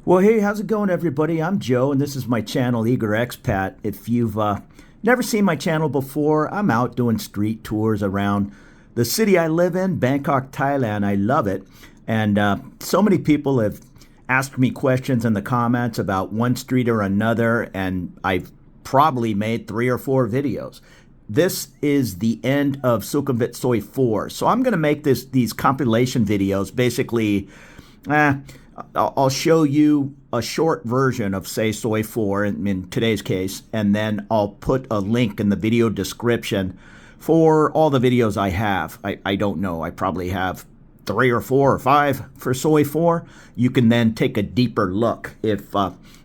Well, hey, how's it going, everybody? I'm Joe, and this is my channel, Eager Expat. If you've never seen my channel before, I'm out doing street tours around the city I live in, Bangkok, Thailand. I love it. And so many people have asked me questions in the comments about one street or another, and I've probably made 3 or 4 videos. This is the end of Sukhumvit Soi 4. So I'm going to make these compilation videos. Basically, I'll show you a short version of, say, Soi 4 in today's case, and then I'll put a link in the video description for all the videos I have. I don't know. I probably have 3 or 4 or 5 for Soi 4. You can then take a deeper look if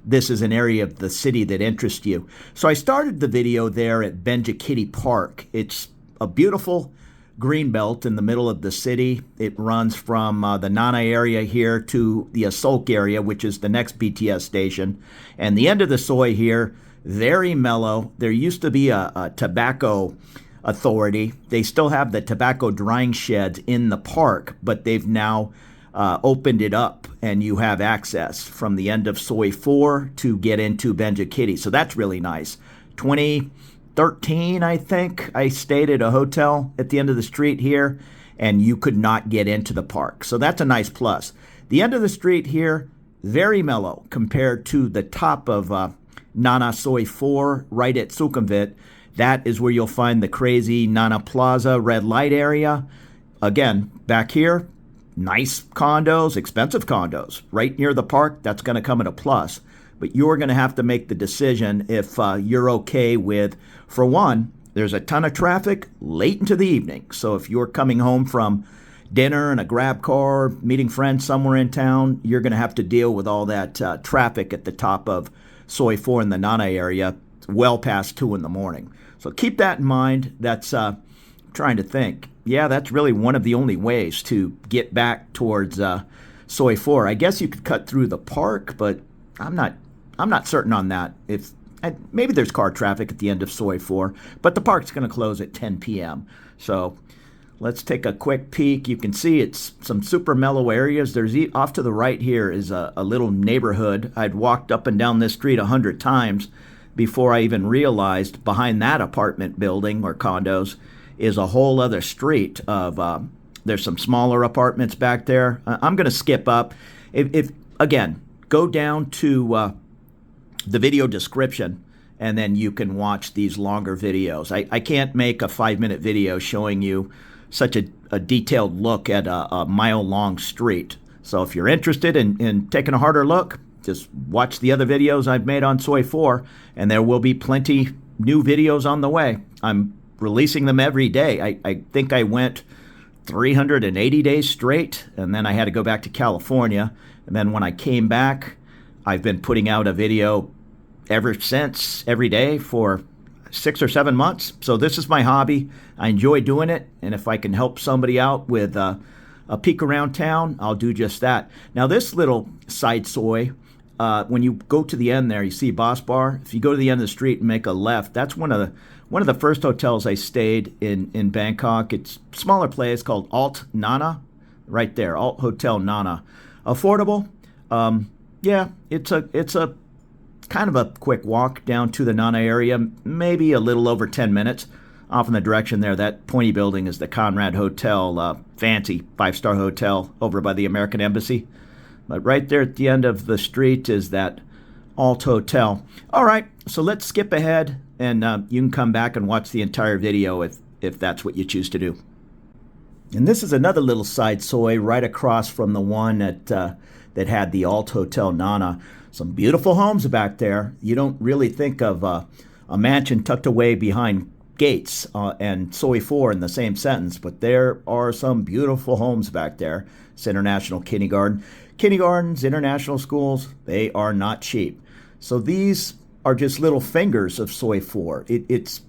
this is an area of the city that interests you. So I started the video there at Bangkok Park. It's a beautiful greenbelt in the middle of the city. It runs from the Nana area here to the Asok area, which is the next BTS station. And the end of the Soi here, very mellow. There used to be a tobacco authority. They still have the tobacco drying sheds in the park, but they've now opened it up, and you have access from the end of Soi 4 to get into Bangkok. So that's really nice. 2013, I think, I stayed at a hotel at the end of the street here, and you could not get into the park. So that's a nice plus. The end of the street here, very mellow compared to the top of Nana Soi 4 right at Sukhumvit. That is where you'll find the crazy Nana Plaza red light area. Again, back here, nice condos, expensive condos, right near the park. That's going to come at a plus. But you're going to have to make the decision if you're okay with, for one, there's a ton of traffic late into the evening. So if you're coming home from dinner and a grab car, meeting friends somewhere in town, you're going to have to deal with all that traffic at the top of Soi 4 in the Nana area well past 2 in the morning. So keep that in mind. That's trying to think. Yeah, that's really one of the only ways to get back towards Soi 4. I guess you could cut through the park, but I'm not certain on that. If maybe there's car traffic at the end of Soi 4, but the park's going to close at 10 p.m. So let's take a quick peek. You can see it's some super mellow areas. There's off to the right here is a little neighborhood. I'd walked up and down this street 100 times before I even realized behind that apartment building or condos is a whole other street of there's some smaller apartments back there. I'm going to skip up. If again, go down to the video description, and then you can watch these longer videos. I can't make a 5-minute video showing you such a detailed look at a mile-long street. So if you're interested in taking a harder look, just watch the other videos I've made on Soi 4, and there will be plenty new videos on the way. I'm releasing them every day. I think I went 380 days straight, and then I had to go back to California. And then when I came back, I've been putting out a video ever since, every day for 6 or 7 months. So this is my hobby. I enjoy doing it, and if I can help somebody out with a peek around town, I'll do just that. Now this little side Soi, when you go to the end there, you see Boss Bar. If you go to the end of the street and make a left, that's one of the first hotels I stayed in Bangkok. It's a smaller place called Alt Nana, right there, Alt Hotel Nana. Affordable. Yeah, it's a kind of a quick walk down to the Nana area, maybe a little over 10 minutes. Off in the direction there, that pointy building is the Conrad Hotel, fancy 5-star hotel over by the American Embassy. But right there at the end of the street is that Alt Hotel. All right, so let's skip ahead, and you can come back and watch the entire video if that's what you choose to do. And this is another little side Soi right across from the one that had the Alt Hotel Nana. Some beautiful homes back there. You don't really think of a mansion tucked away behind gates and Soi 4 in the same sentence, but there are some beautiful homes back there. It's international kindergarten. Kindergartens, international schools, they are not cheap. So these are just little fingers of Soi 4. It's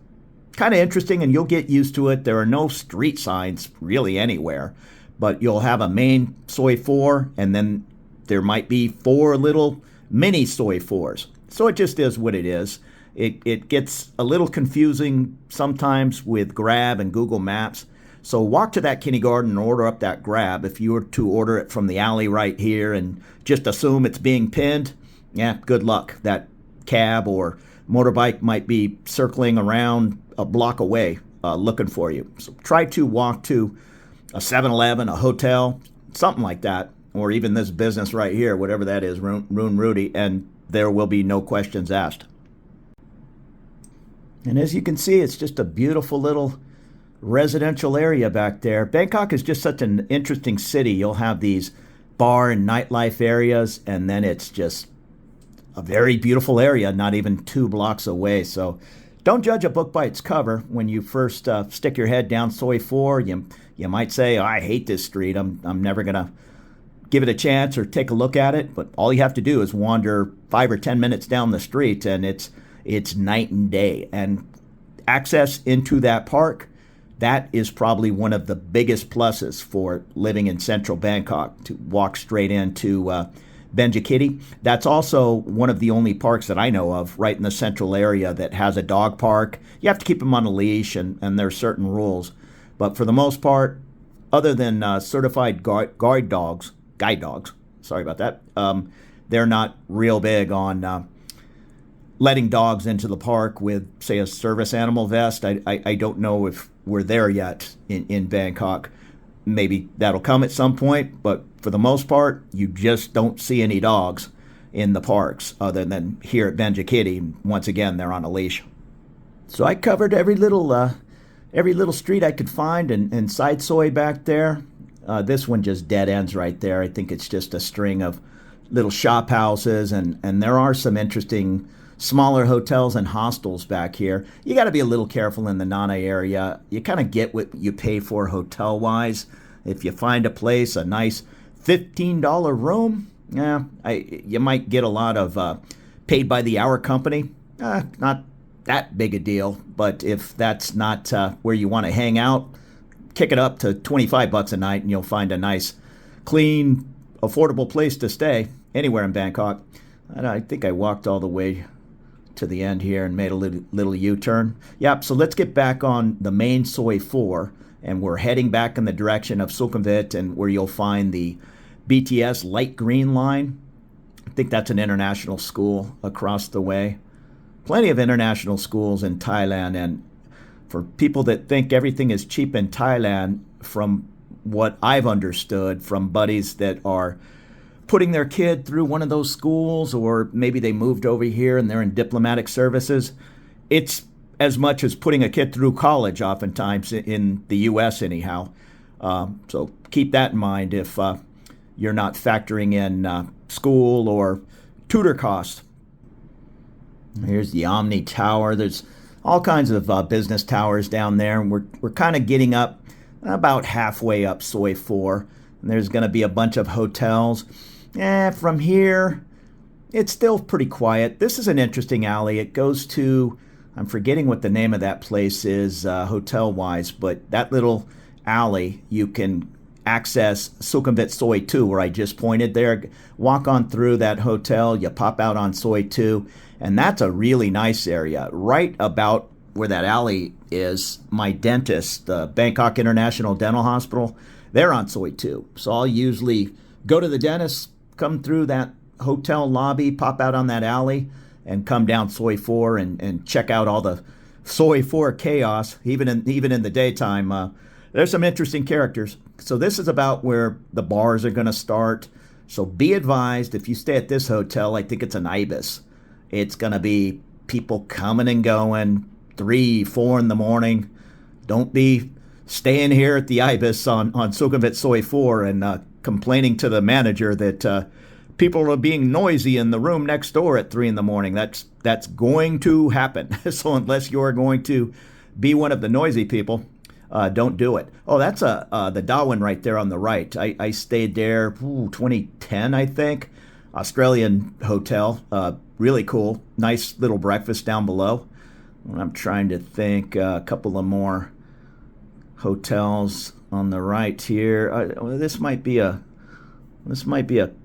kind of interesting, and you'll get used to it. There are no street signs really anywhere, but you'll have a main Soi 4, and then there might be 4 little mini Soi 4s. So it just is what it is. It gets a little confusing sometimes with Grab and Google Maps. So walk to that kindergarten and order up that grab. If you were to order it from the alley right here and just assume it's being pinned, yeah, good luck. That cab or motorbike might be circling around a block away looking for you. So try to walk to a 7-Eleven, a hotel, something like that, or even this business right here, whatever that is, Rune Rudy, and there will be no questions asked. And as you can see, it's just a beautiful little residential area back there. Bangkok is just such an interesting city. You'll have these bar and nightlife areas, and then it's just a very beautiful area, not even 2 blocks away. So don't judge a book by its cover. When you first stick your head down Soi 4, you might say, oh, I hate this street. I'm never going to give it a chance or take a look at it. But all you have to do is wander 5 or 10 minutes down the street, and it's night and day. And access into that park, that is probably one of the biggest pluses for living in central Bangkok, to walk straight into Benjikiti. That's also one of the only parks that I know of right in the central area that has a dog park. You have to keep them on a leash, and there are certain rules. But for the most part, other than certified guide dogs, sorry about that, they're not real big on letting dogs into the park with, say, a service animal vest. I don't know if we're there yet in Bangkok. Maybe that'll come at some point, but for the most part, you just don't see any dogs in the parks other than here at Benjikiti. Once again, they're on a leash. So I covered every little street I could find and side Soi back there. This one just dead ends right there. I think it's just a string of little shop houses, and there are some interesting smaller hotels and hostels back here. You got to be a little careful in the Nana area. You kind of get what you pay for hotel-wise. If you find a place, a nice $15 room, you might get a lot of paid by the hour company. Not that big a deal, but if that's not where you want to hang out, kick it up to $25 a night, and you'll find a nice, clean, affordable place to stay anywhere in Bangkok. And I think I walked all the way to the end here and made a little U-turn. Yep, so let's get back on the main Soi 4, and we're heading back in the direction of Sukhumvit, and where you'll find the BTS light green line. I think that's an international school across the way. Plenty of international schools in Thailand, and for people that think everything is cheap in Thailand, from what I've understood from buddies that are putting their kid through one of those schools, or maybe they moved over here and they're in diplomatic services, it's as much as putting a kid through college oftentimes in the U.S. anyhow. So keep that in mind if you're not factoring in school or tutor costs. Here's the Omni Tower. There's all kinds of business towers down there, and we're kind of getting up about halfway up Soi 4. And there's going to be a bunch of hotels. From here, it's still pretty quiet. This is an interesting alley. It goes to, I'm forgetting what the name of that place is hotel-wise, but that little alley, you can access Sukhumvit Soi 2, where I just pointed there. Walk on through that hotel, you pop out on Soi 2, and that's a really nice area. Right about where that alley is, my dentist, the Bangkok International Dental Hospital, they're on Soi 2. So I'll usually go to the dentist, come through that hotel lobby, pop out on that alley, and come down Soi 4 and check out all the Soi 4 chaos, even in the daytime. There's some interesting characters. So this is about where the bars are going to start. So be advised, if you stay at this hotel, I think it's an Ibis, it's going to be people coming and going, 3, 4 in the morning. Don't be staying here at the Ibis on Sukhumvit Soi 4 and complaining to the manager that people are being noisy in the room next door at 3 in the morning. That's going to happen. So unless you're going to be one of the noisy people, don't do it. Oh, that's the Darwin right there on the right. I stayed there 2010, I think. Australian hotel. Really cool. Nice little breakfast down below. I'm trying to think a couple of more hotels on the right here. This might be a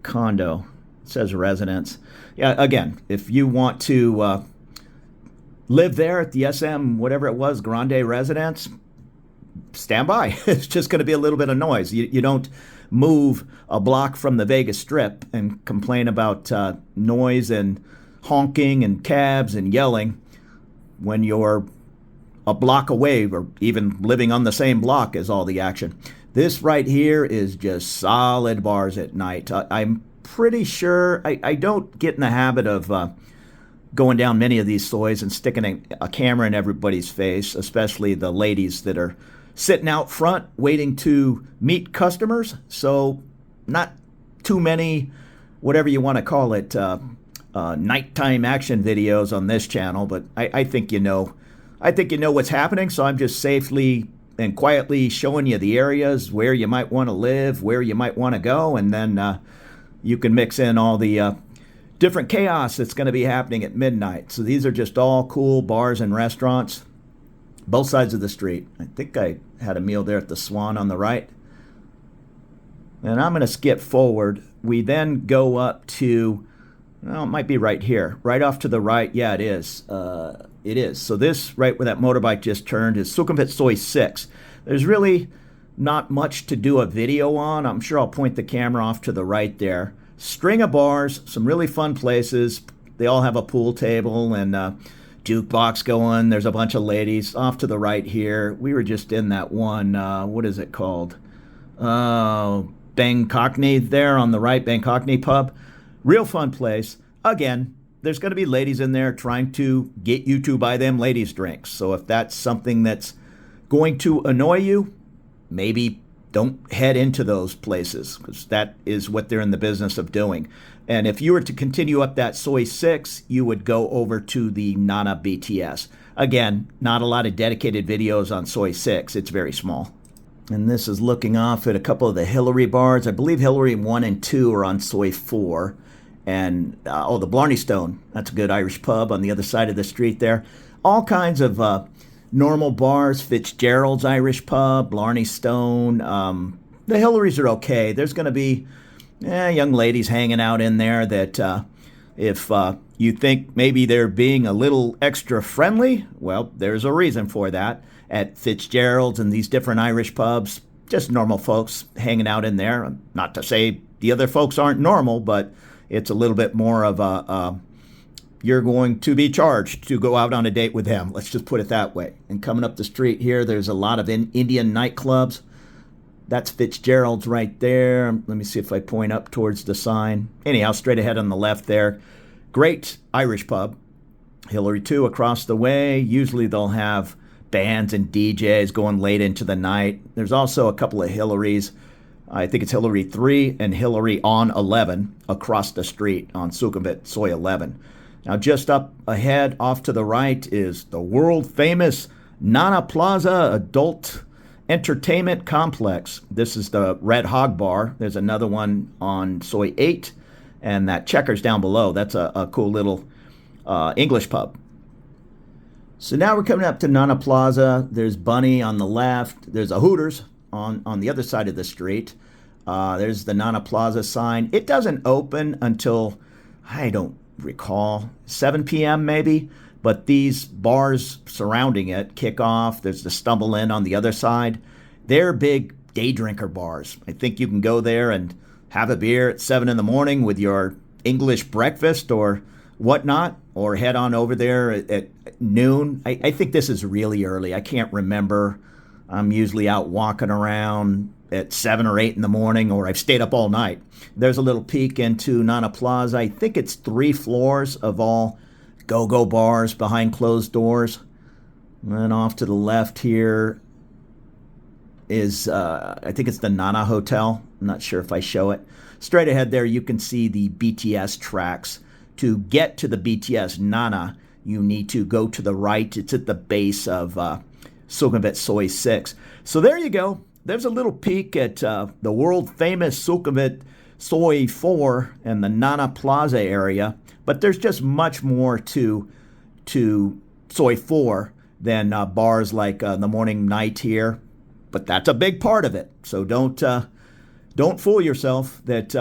condo. It says residence. Yeah, again, if you want to live there at the SM, whatever it was, Grande Residence, stand by. It's just going to be a little bit of noise. You don't move a block from the Vegas Strip and complain about noise and honking and cabs and yelling when you're a block away or even living on the same block as all the action. This right here is just solid bars at night. I'm pretty sure I don't get in the habit of going down many of these sois and sticking a camera in everybody's face, especially the ladies that are sitting out front waiting to meet customers. So not too many, whatever you want to call it, nighttime action videos on this channel, but I think you know. I think you know what's happening, so I'm just safely and quietly showing you the areas where you might want to live, where you might want to go, and then you can mix in all the different chaos that's going to be happening at midnight. So these are just all cool bars and restaurants, both sides of the street. I think I had a meal there at the Swan on the right. And I'm going to skip forward. We then go up to, well, it might be right here, right off to the right. Yeah, it is. It is. So this, right where that motorbike just turned, is Sukhumvit Soi 6. There's really not much to do a video on. I'm sure I'll point the camera off to the right there. String of bars, some really fun places. They all have a pool table and jukebox going. There's a bunch of ladies off to the right here. We were just in that one, what is it called? Bangkokney there on the right, Bangkokney pub. Real fun place. Again, there's going to be ladies in there trying to get you to buy them ladies' drinks. So if that's something that's going to annoy you, maybe don't head into those places, because that is what they're in the business of doing. And if you were to continue up that Soi 6, you would go over to the Nana BTS. Again, not a lot of dedicated videos on Soi 6. It's very small. And this is looking off at a couple of the Hillary bars. I believe Hillary 1 and 2 are on Soi 4. And, the Blarney Stone, that's a good Irish pub on the other side of the street there. All kinds of normal bars, Fitzgerald's Irish pub, Blarney Stone. The Hillarys are okay. There's going to be young ladies hanging out in there that if you think maybe they're being a little extra friendly, well, there's a reason for that. At Fitzgerald's and these different Irish pubs, just normal folks hanging out in there. Not to say the other folks aren't normal, but it's a little bit more of a, you're going to be charged to go out on a date with them. Let's just put it that way. And coming up the street here, there's a lot of Indian nightclubs. That's Fitzgerald's right there. Let me see if I point up towards the sign. Anyhow, straight ahead on the left there. Great Irish pub. Hillary 2 across the way. Usually they'll have bands and DJs going late into the night. There's also a couple of Hillarys. I think it's Hillary 3 and Hillary on 11 across the street on Sukhumvit Soi 11. Now just up ahead off to the right is the world famous Nana Plaza Adult Entertainment Complex. This is the Red Hog Bar. There's another one on Soi 8 and that Checkers down below. That's a cool little English pub. So now we're coming up to Nana Plaza. There's Bunny on the left. There's a Hooters on the other side of the street. There's the Nana Plaza sign. It doesn't open until, I don't recall, 7 p.m. maybe, but these bars surrounding it kick off. There's the Stumble Inn on the other side. They're big day drinker bars. I think you can go there and have a beer at 7 in the morning with your English breakfast or whatnot, or head on over there at noon. I think this is really early. I can't remember. I'm usually out walking around at 7 or 8 in the morning, or I've stayed up all night. There's a little peek into Nana Plaza. I think it's 3 floors of all go-go bars behind closed doors. And then off to the left here is, I think it's the Nana Hotel. I'm not sure if I show it. Straight ahead there, you can see the BTS tracks. To get to the BTS Nana, you need to go to the right. It's at the base of Sukhumvit Soi 6. So there you go. There's a little peek at the world-famous Sukhumvit Soi 4 and the Nana Plaza area. But there's just much more to Soi 4 than bars like the Morning Night here. But that's a big part of it. So don't fool yourself that,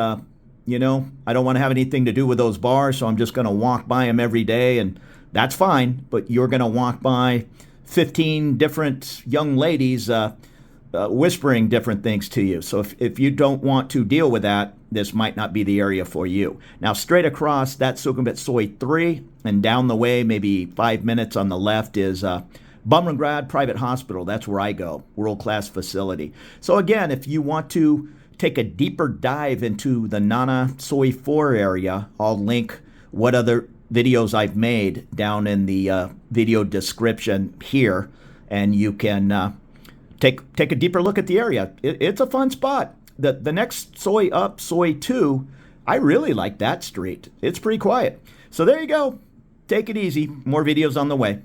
I don't want to have anything to do with those bars, so I'm just going to walk by them every day, and that's fine. But you're going to walk by 15 different young ladies whispering different things to you. So if you don't want to deal with that, this might not be the area for you. Now, straight across, that's Sukhumvit Soi 3, and down the way, maybe 5 minutes on the left, is Bumrungrad Private Hospital. That's where I go, world-class facility. So again, if you want to take a deeper dive into the Nana Soi 4 area, I'll link what other videos I've made down in the video description here, and you can take a deeper look at the area. It's a fun spot. The next Soi up, Soi 2, I really like that street. It's pretty quiet. So there you go. Take it easy. More videos on the way.